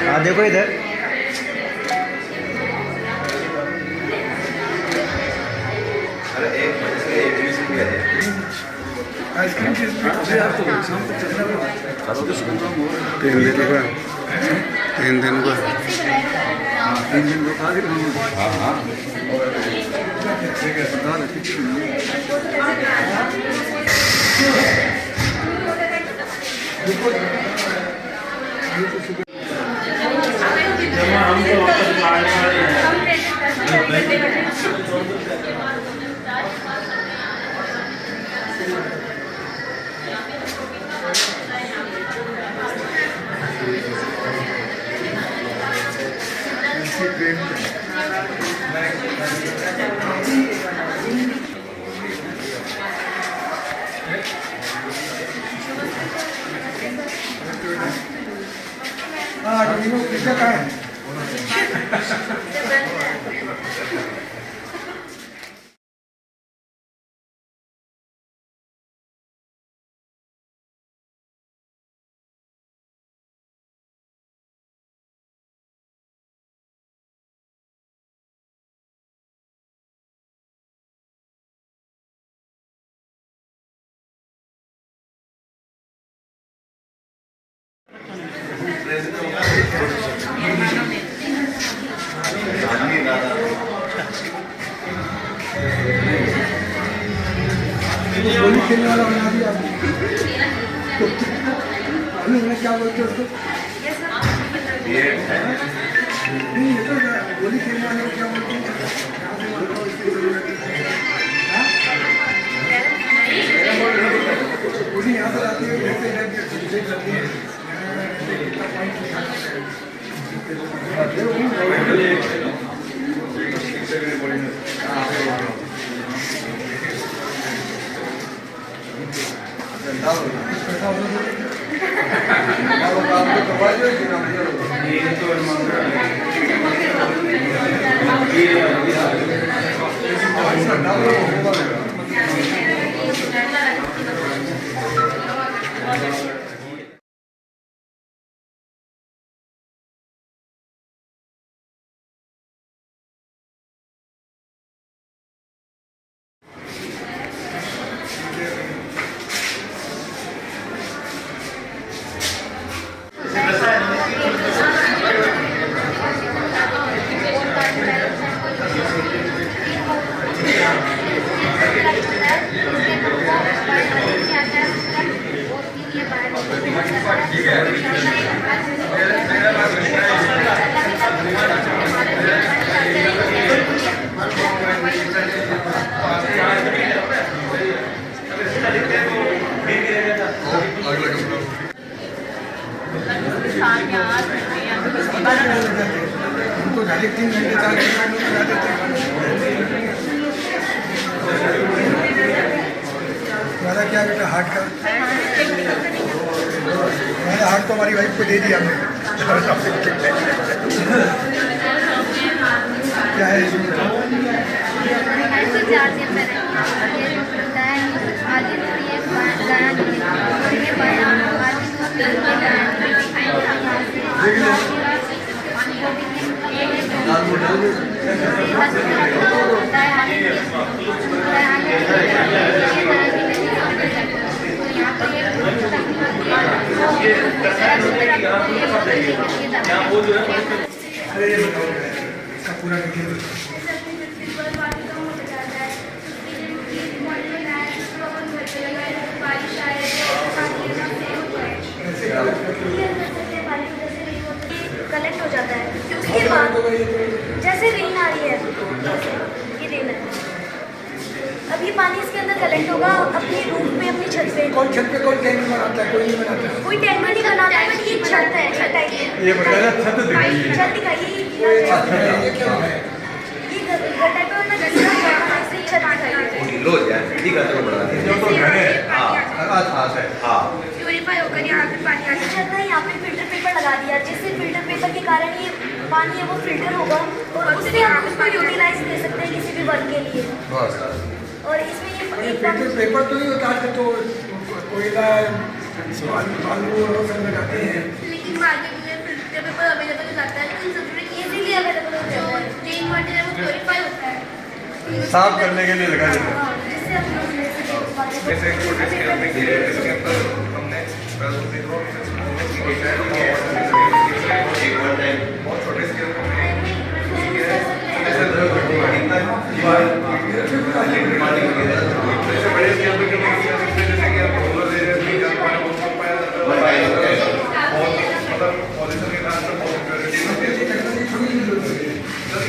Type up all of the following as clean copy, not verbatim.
हाँ देखो इधर आइसक्रीम चीज भी आप तो शाम तक चलना तीन दिन को खा के हाँ हाँ गोली खेलने वाला बना दिया आपने क्या बोलते उसको नहीं ये तो गोली खेलने वाले को क्या बोलते हैं गोली यहाँ पर आती है उनको ढाई 3 घंटे 4 घंटे लगा देते हैं। तुम्हारा क्या बेटा हार्ट का? हमारा हार्ट तो हमारी वाइफ को दे दिया हमने। क्या है पूरा कलेक्ट हो जाता है फिर उसके बाद जैसे रेन आ रही है ये रेन है अब ये पानी इसके अंदर कलेक्ट होगा अपने रूम पे अपनी छत पे। कौन छत पे कौन टैंक बनाता है? कोई नहीं बनाता है। कोई टैंक नहीं बनाता है बट ये छत है छत टाइप है। ये बताया छत दिखाइए। छत दिखाइए ये क्या है? ये घर टाइप है ना जैसे ऐसे छत दिखाइए। लो यार ठीक है तो बना दे जो तो घर है। हां है हां प्यूरीफाई होकर यहाँ पे पानी आ छत है यहाँ पे फिल्टर पेपर लगा दिया जिससे फिल्टर पेपर के कारण ये पानी है वो फिल्टर होगा और उससे हम उसको यूटिलाइज दे सकते हैं किसी भी वर्क के लिए। और इसमें ये पेपर तो नहीं होता है तो कोयला बालू और सब लगाते हैं। लेकिन मार्केट में फिल्टर पेपर अवेलेबल हो जाता है, लेकिन जरूरी इजीली अवेलेबल हो जाता है। रेन वाटर है वो प्योरीफाई होता है, साफ करने के लिए लगा देते हैं। जिससे हम लोग जैसे एक छोटे स्केल में किया है, इसके अंदर हमने एक बार टाइम बहुत छोटे स्केल में बड़े स्केल पे जैसे कि आप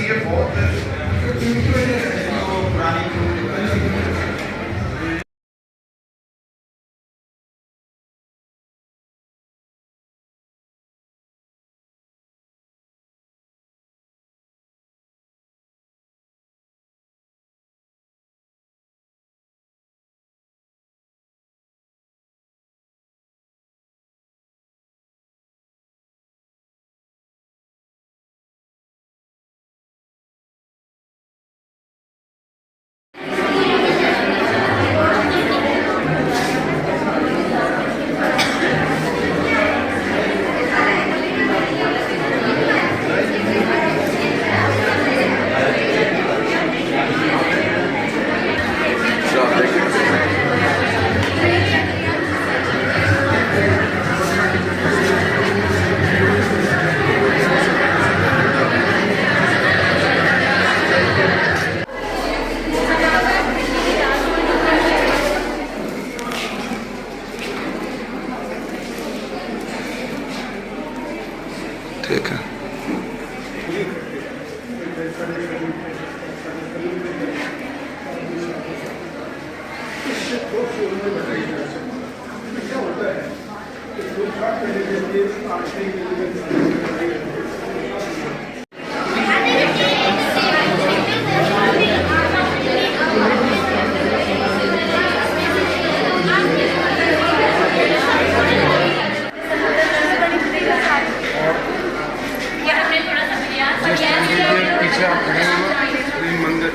ये बहुत ठीक है। पीछे आप खड़े हुए मंदिर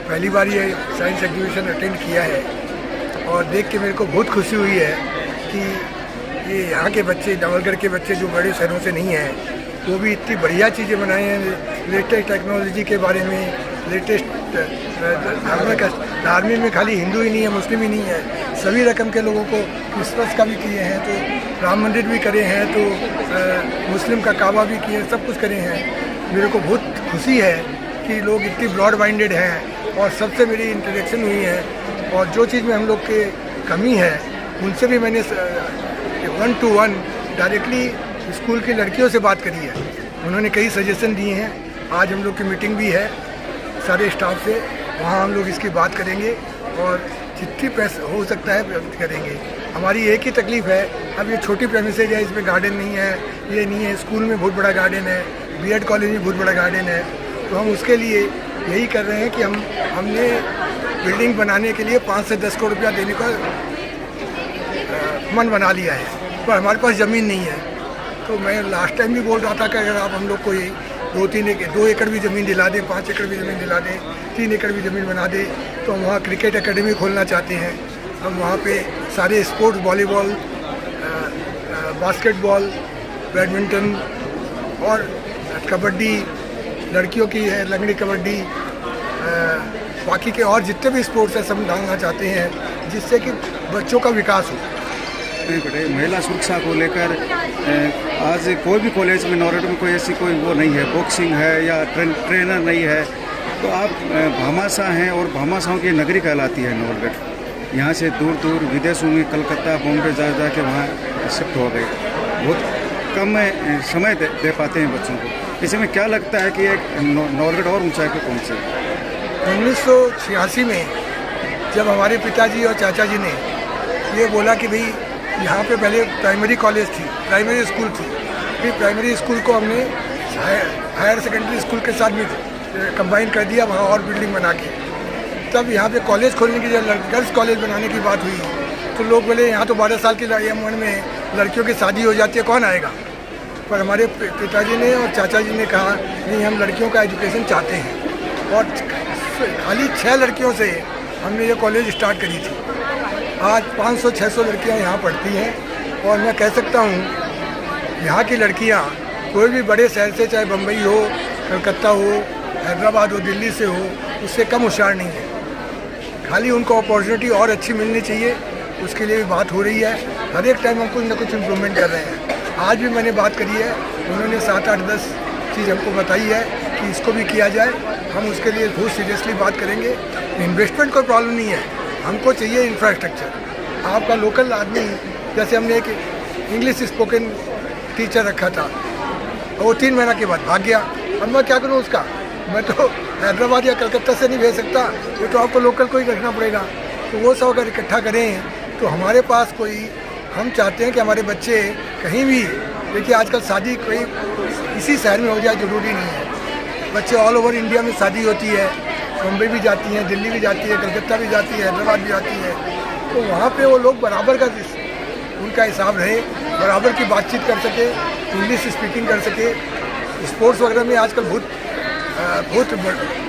पहली बार ये साइंस एग्जीबिशन अटेंड किया है और देख के मेरे को बहुत खुशी हुई है कि ये यहाँ के बच्चे, नवलगढ़ के बच्चे जो बड़े शहरों से नहीं हैं, वो भी इतनी बढ़िया चीज़ें बनाए हैं। लेटेस्ट टेक्नोलॉजी के बारे में, लेटेस्ट धार्मिक में खाली हिंदू ही नहीं है, मुस्लिम ही नहीं है, सभी रकम के लोगों को क्रिसमस का भी किए हैं, तो राम मंदिर भी करे हैं, तो मुस्लिम का काबा भी किए, सब कुछ करे हैं। मेरे को बहुत खुशी है कि लोग इतनी ब्रॉड माइंडेड हैं और सबसे मेरी इंटरेक्शन हुई है, और जो चीज़ में हम लोग के कमी है उनसे भी मैंने 1 to 1 डायरेक्टली स्कूल की लड़कियों से बात करी है। उन्होंने कई सजेशन दिए हैं। आज हम लोग की मीटिंग भी है सारे स्टाफ से, वहाँ हम लोग इसकी बात करेंगे और जितनी पैसा हो सकता है व्यक्त करेंगे। हमारी एक ही तकलीफ़ है, अब ये छोटी प्रेमिसेज है, इसमें गार्डन नहीं है, ये नहीं है। स्कूल में बहुत बड़ा गार्डन है, बीएड कॉलेज में बहुत बड़ा गार्डन है, तो हम उसके लिए यही कर रहे हैं कि हमने बिल्डिंग बनाने के लिए 5 से 10 करोड़ रुपया देने का मन बना लिया है, पर हमारे पास ज़मीन नहीं है। तो मैं लास्ट टाइम भी बोल रहा था कि अगर आप हम लोग को 2 एकड़ भी ज़मीन दिला दें, 5 एकड़ भी ज़मीन दिला दें, 3 एकड़ भी ज़मीन बना दें, तो हम वहाँ क्रिकेट एकेडमी खोलना चाहते हैं। हम वहाँ पे सारे स्पोर्ट्स, वॉलीबॉल, बास्केटबॉल, बैडमिंटन और कबड्डी, लड़कियों की है लंगड़ी कबड्डी, बाकी के और जितने भी स्पोर्ट्स हैं सब डालना चाहते हैं, जिससे कि बच्चों का विकास हो। महिला सुरक्षा को लेकर आज कोई भी कॉलेज में नौरड में कोई ऐसी कोई वो नहीं है, बॉक्सिंग है या ट्रेनर नहीं है, तो आप भामाशाह हैं और भामाशाहों की नगरी कहलाती है नौरगढ़। यहाँ से दूर दूर विदेशों में कलकत्ता, बॉम्बे जा के वहाँ शिफ्ट हो गए, बहुत कम समय दे पाते हैं बच्चों को। इसमें क्या लगता है कि एक नौरगढ़ और ऊंचाई पर पहुँचे? 1986 में जब हमारे पिताजी और चाचा जी ने ये बोला कि भाई यहाँ पे पहले प्राइमरी कॉलेज थी, प्राइमरी स्कूल थी, फिर प्राइमरी स्कूल को हमने हायर सेकेंडरी स्कूल के साथ भी कंबाइन कर दिया वहाँ और बिल्डिंग बना के। तब यहाँ पे कॉलेज खोलने की जब गर्ल्स कॉलेज बनाने की बात हुई तो लोग बोले यहाँ तो 12 साल की उम्र में लड़कियों की शादी हो जाती है, कौन आएगा। पर हमारे पिताजी ने और चाचा जी ने कहा नहीं, हम लड़कियों का एजुकेशन चाहते हैं, और खाली 6 लड़कियों से हमने ये कॉलेज स्टार्ट करी थी। आज 500-600 लड़कियां यहाँ पढ़ती हैं, और मैं कह सकता हूँ यहाँ की लड़कियाँ कोई भी बड़े शहर से, चाहे बम्बई हो, कलकत्ता हो, हैदराबाद हो, दिल्ली से हो, उससे कम होशियार नहीं है। खाली उनको अपॉर्चुनिटी और अच्छी मिलनी चाहिए, उसके लिए भी बात हो रही है। हर एक टाइम हम कुछ ना कुछ इम्प्रूवमेंट कर रहे हैं। आज भी मैंने बात करी है, उन्होंने 7-8-10 चीज़ हमको बताई है कि इसको भी किया जाए। हम उसके लिए बहुत सीरियसली बात करेंगे। इन्वेस्टमेंट कोई प्रॉब्लम नहीं है, हमको चाहिए इंफ्रास्ट्रक्चर। आपका लोकल आदमी, जैसे हमने एक इंग्लिश स्पोकन टीचर रखा था, वो 3 महीना के बाद भाग गया। अब मैं क्या करूँ उसका? मैं तो हैदराबाद या कलकत्ता से नहीं भेज सकता, ये तो आपको लोकल को ही रखना पड़ेगा। तो वो सब अगर इकट्ठा करें तो हमारे पास कोई, हम चाहते हैं कि हमारे बच्चे कहीं भी, देखिए आजकल शादी कोई इसी शहर में हो जाए ज़रूरी नहीं है। बच्चे ऑल ओवर इंडिया में शादी होती है, मुंबई भी जाती हैं, दिल्ली भी जाती है, कलकत्ता भी जाती है, हैदराबाद भी जाती है। तो वहाँ पे वो लोग बराबर का उनका हिसाब रहे, बराबर की बातचीत कर सके, इंग्लिश स्पीकिंग कर सके। स्पोर्ट्स वगैरह में आजकल बहुत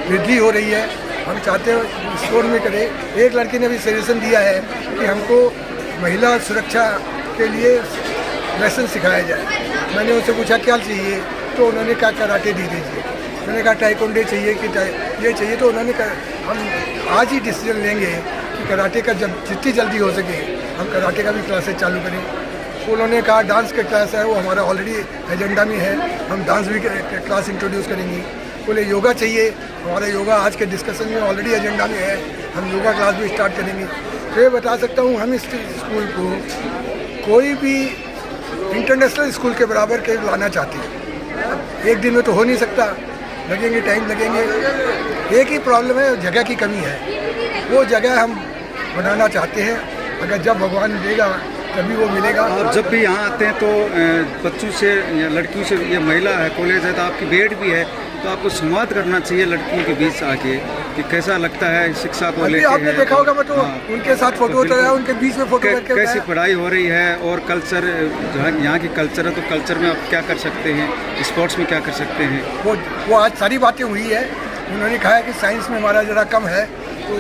वृद्धि हो रही है। हम चाहते हैं स्पोर्ट में करें। एक लड़की ने भी सजेशन दिया है कि हमको महिला सुरक्षा के लिए लेसन सिखाया जाए। मैंने उनसे पूछा क्या चाहिए, तो उन्होंने कहा कराटे दे दीजिए। मैंने कहा टाइकोंडो चाहिए कि ये चाहिए, तो उन्होंने कहा हम आज ही डिसीजन लेंगे कि कराटे का जब जितनी जल्दी हो सके हम कराटे का भी क्लासेस चालू करें। तो उन्होंने कहा डांस का क्लास है, वो हमारा ऑलरेडी एजेंडा में है, हम डांस भी क्लास इंट्रोड्यूस करेंगे। बोले योगा चाहिए, हमारा योगा आज के डिस्कशन में ऑलरेडी एजेंडा में है, हम योगा क्लास भी स्टार्ट करेंगे। तो ये बता सकता हूँ हम इस स्कूल को कोई भी इंटरनेशनल स्कूल के बराबर के लाना चाहते हैं। अब एक दिन में तो हो नहीं सकता, लगेंगे, टाइम लगेंगे। एक ही प्रॉब्लम है, जगह की कमी है। वो जगह हम बनाना चाहते हैं, अगर जब भगवान देगा तभी वो मिलेगा। आप जब भी यहाँ आते हैं तो बच्चों से या लड़कियों से, ये महिला है कॉलेज है तो आपकी बेड भी है, तो आपको संवाद करना चाहिए लड़कियों के बीच आके कि कैसा लगता है शिक्षा को लेकर। आपने देखा होगा, मैं तो उनके साथ फोटो उतारा, उनके बीच में फोटो करके कैसी पढ़ाई हो रही है, और कल्चर यहाँ की कल्चर है, तो कल्चर में आप क्या कर सकते हैं, स्पोर्ट्स में क्या कर सकते हैं। वो आज सारी बातें हुई है। उन्होंने कहा है कि साइंस में हमारा ज़रा कम है, तो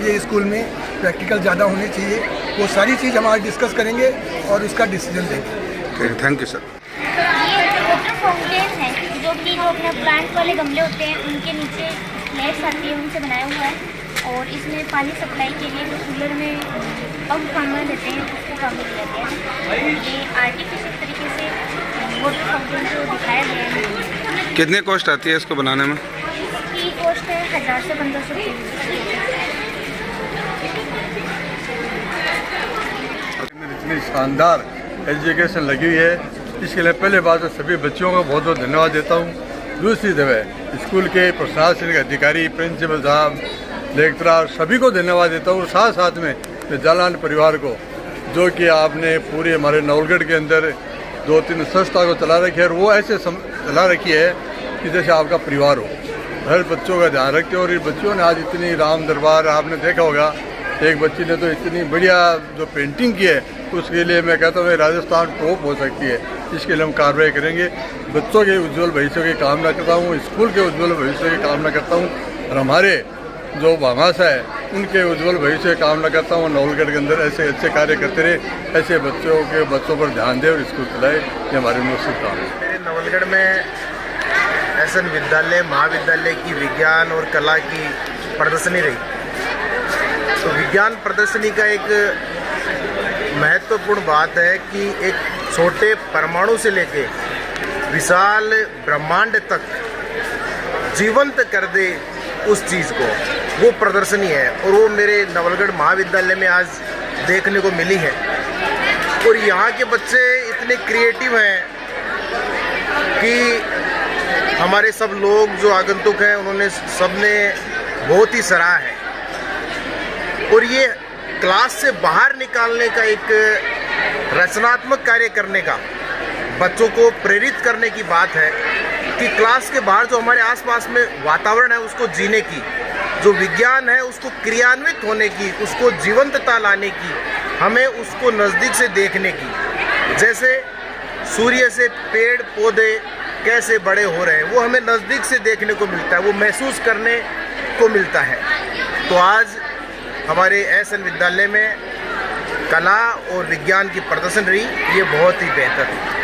ये स्कूल में प्रैक्टिकल ज़्यादा होने चाहिए। वो सारी चीज़ हम आज डिस्कस करेंगे और उसका डिसीजन लेंगे। Thank you sir. ये वाटर फाउंटेन है जो कि जो अपने प्लांट वाले गमले होते हैं उनके नीचे लेट्स आती है, उनसे बनाया हुआ है। और इसमें पानी सप्लाई के लिए जो कूलर में पंप काम में देते हैं उसको काम में दिया गया है। ये आर्टिफिशियल तरीके से वाटर फाउंटेन को दिखाया गया है। कितने कॉस्ट आती है इसको बनाने में? इसकी कॉस्ट है 1000 से 1500 रुपये। इतनी शानदार एजुकेशन लगी हुई है, इसके लिए पहले बात तो सभी बच्चों को बहुत बहुत धन्यवाद देता हूँ। दूसरी दफ़े स्कूल के प्रशासनिक अधिकारी, प्रिंसिपल साहब, लेक्चरर सभी को धन्यवाद देता हूँ। साथ साथ में जालान परिवार को, जो कि आपने पूरे हमारे नवलगढ़ के अंदर 2-3 संस्था को चला रखी है, और वो ऐसे चला रखी है कि जैसे आपका परिवार हो। हर बच्चों का ध्यान रखते हो, और ये बच्चों ने आज इतनी राम दरबार, आपने देखा होगा एक बच्ची ने तो इतनी बढ़िया जो पेंटिंग की है, उसके लिए मैं कहता हूँ राजस्थान टॉप हो सकती है। इसके लिए हम कार्रवाई करेंगे। बच्चों के उज्जवल भविष्य की कामना करता हूँ, स्कूल के उज्जवल भविष्य की कामना करता हूँ, और हमारे जो भामाशाह है उनके उज्जवल भविष्य की कामना करता हूँ। नवलगढ़ के अंदर ऐसे अच्छे कार्य करते रहे, ऐसे बच्चों पर ध्यान दे और स्कूल चलाए, ये हमारी मुख्य काम है। मेरे नवलगढ़ में एसएन विद्यालय महाविद्यालय की विज्ञान और कला की प्रदर्शनी रही। तो विज्ञान प्रदर्शनी का एक महत्वपूर्ण बात है कि एक छोटे परमाणु से लेके विशाल ब्रह्मांड तक जीवंत कर दे उस चीज़ को, वो प्रदर्शनी है। और वो मेरे नवलगढ़ महाविद्यालय में आज देखने को मिली है। और यहाँ के बच्चे इतने क्रिएटिव हैं कि हमारे सब लोग जो आगंतुक हैं उन्होंने सबने बहुत ही सराहा है। और ये क्लास से बाहर निकालने का एक रचनात्मक कार्य करने का, बच्चों को प्रेरित करने की बात है कि क्लास के बाहर जो हमारे आसपास में वातावरण है उसको जीने की, जो विज्ञान है उसको क्रियान्वित होने की, उसको जीवंतता लाने की, हमें उसको नज़दीक से देखने की। जैसे सूर्य से पेड़ पौधे कैसे बड़े हो रहे हैं वो हमें नज़दीक से देखने को मिलता है, वो महसूस करने को मिलता है। तो आज हमारे एसएन विद्यालय में कला और विज्ञान की प्रदर्शन रही, ये बहुत ही बेहतर है।